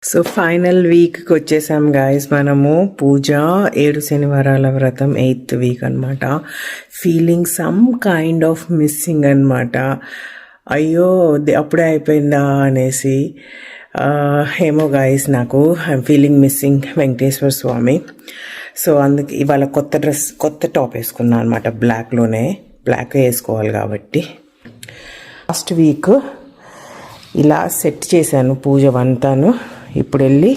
So final వీక్కి వచ్చేసాం guys. మనము పూజ 7 శనివారాల వ్రతం 8th వీక్ అనమాట. Feeling some kind of missing అనమాట. అయ్యో అప్పుడే అయిపోయిందా అనేసి. ఏమో గాయస్, నాకు I'm feeling missing Venkateswara Swamy. So అందుకే ఇవాళ కొత్త టాప్ వేసుకున్నాను అనమాట. బ్లాక్ వేసుకోవాలి కాబట్టి. లాస్ట్ వీక్ ఇలా సెట్ చేశాను పూజ అంతాను. ఇప్పుడు వెళ్ళి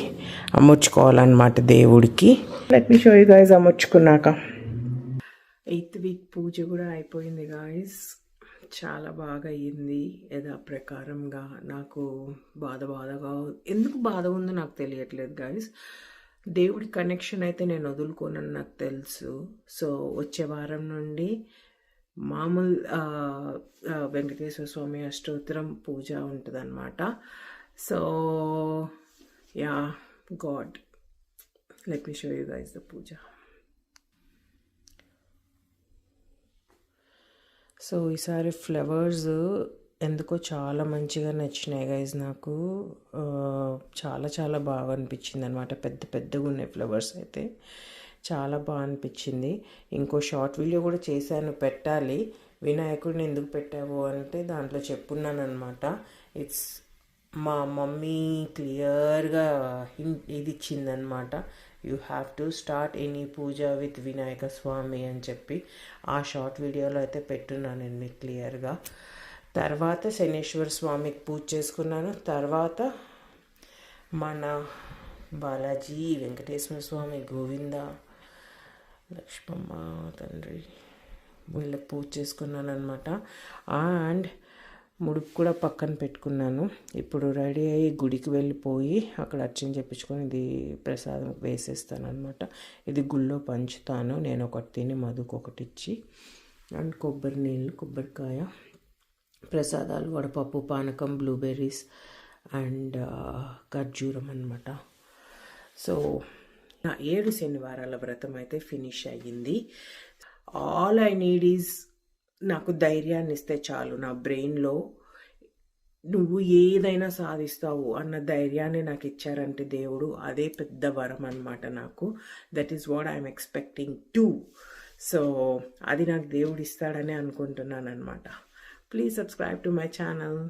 అమర్చుకోవాలన్నమాట దేవుడికి. Let me show you guys అమర్చుకున్నాక. 8th వీక్ పూజ కూడా అయిపోయింది గాయస్. చాలా బాగా అయ్యింది యథా ప్రకారంగా. నాకు బాధగా ఎందుకు బాధ ఉందో నాకు తెలియట్లేదు గాయస్. దేవుడి కనెక్షన్ అయితే నేను వదులుకోనని నాకు తెలుసు. సో వచ్చే వారం నుండి మామూలు వెంకటేశ్వర స్వామి అష్టోత్తరం పూజ ఉంటుందన్నమాట. So ya god, let me show you guys the puja. So ఈసారి ఫ్లవర్స్ ఎందుకో చాలా మంచిగా నచ్చినాయి గైజ్. నాకు చాలా బాగా అనిపించింది అనమాట. పెద్దగా ఉన్నాయి ఫ్లవర్స్ అయితే. చాలా బాగా అనిపించింది. ఇంకో షార్ట్ వీడియో కూడా చేశాను, పెట్టాలి. వినాయకుడిని ఎందుకు పెట్టావు అంటే దాంట్లో చెప్పున్నాను అనమాట. ఇట్స్ మా మమ్మీ క్లియర్గా ఇది ఇచ్చిందనమాట. You have to start any puja with Vinayaka Swami అని చెప్పి ఆ షార్ట్ వీడియోలో అయితే పెట్టున్నాను నేను మీకు క్లియర్గా. తర్వాత శనేశ్వర స్వామికి పూజ చేసుకున్నాను. తర్వాత మన బాలాజీ, వెంకటేశ్వర స్వామి, గోవింద, లక్ష్మమ్మ తండ్రి వీళ్ళకి పూజ చేసుకున్నాను అనమాట. అండ్ ముడుపు కూడా పక్కన పెట్టుకున్నాను. ఇప్పుడు రెడీ అయ్యి గుడికి వెళ్ళిపోయి అక్కడ అర్చన చెప్పించుకొని ఇది ప్రసాదం వేసేస్తాను అనమాట. ఇది గుళ్ళో పంచుతాను. నేను ఒకటి తిని మధుకు ఒకటి ఇచ్చి, అండ్ కొబ్బరి నీళ్ళు, కొబ్బరికాయ, ప్రసాదాలు, వడపప్పు, పానకం, బ్లూబెర్రీస్ అండ్ ఖర్జూరం అనమాట. సో నా 7 శనివారాల వ్రతం అయితే ఫినిష్ అయ్యింది. ఆల్ ఐ నీడ్ ఈజ్ నాకు ధైర్యాన్ని ఇస్తే చాలు. నా బ్రెయిన్లో నువ్వు ఏదైనా సాధిస్తావు అన్న ధైర్యాన్ని నాకు ఇచ్చారంటే దేవుడు, అదే పెద్ద వరం అనమాట నాకు. That is what I'm expecting to. So అది నాకు దేవుడు ఇస్తాడని అనుకుంటున్నాను అనమాట. Please subscribe to my channel.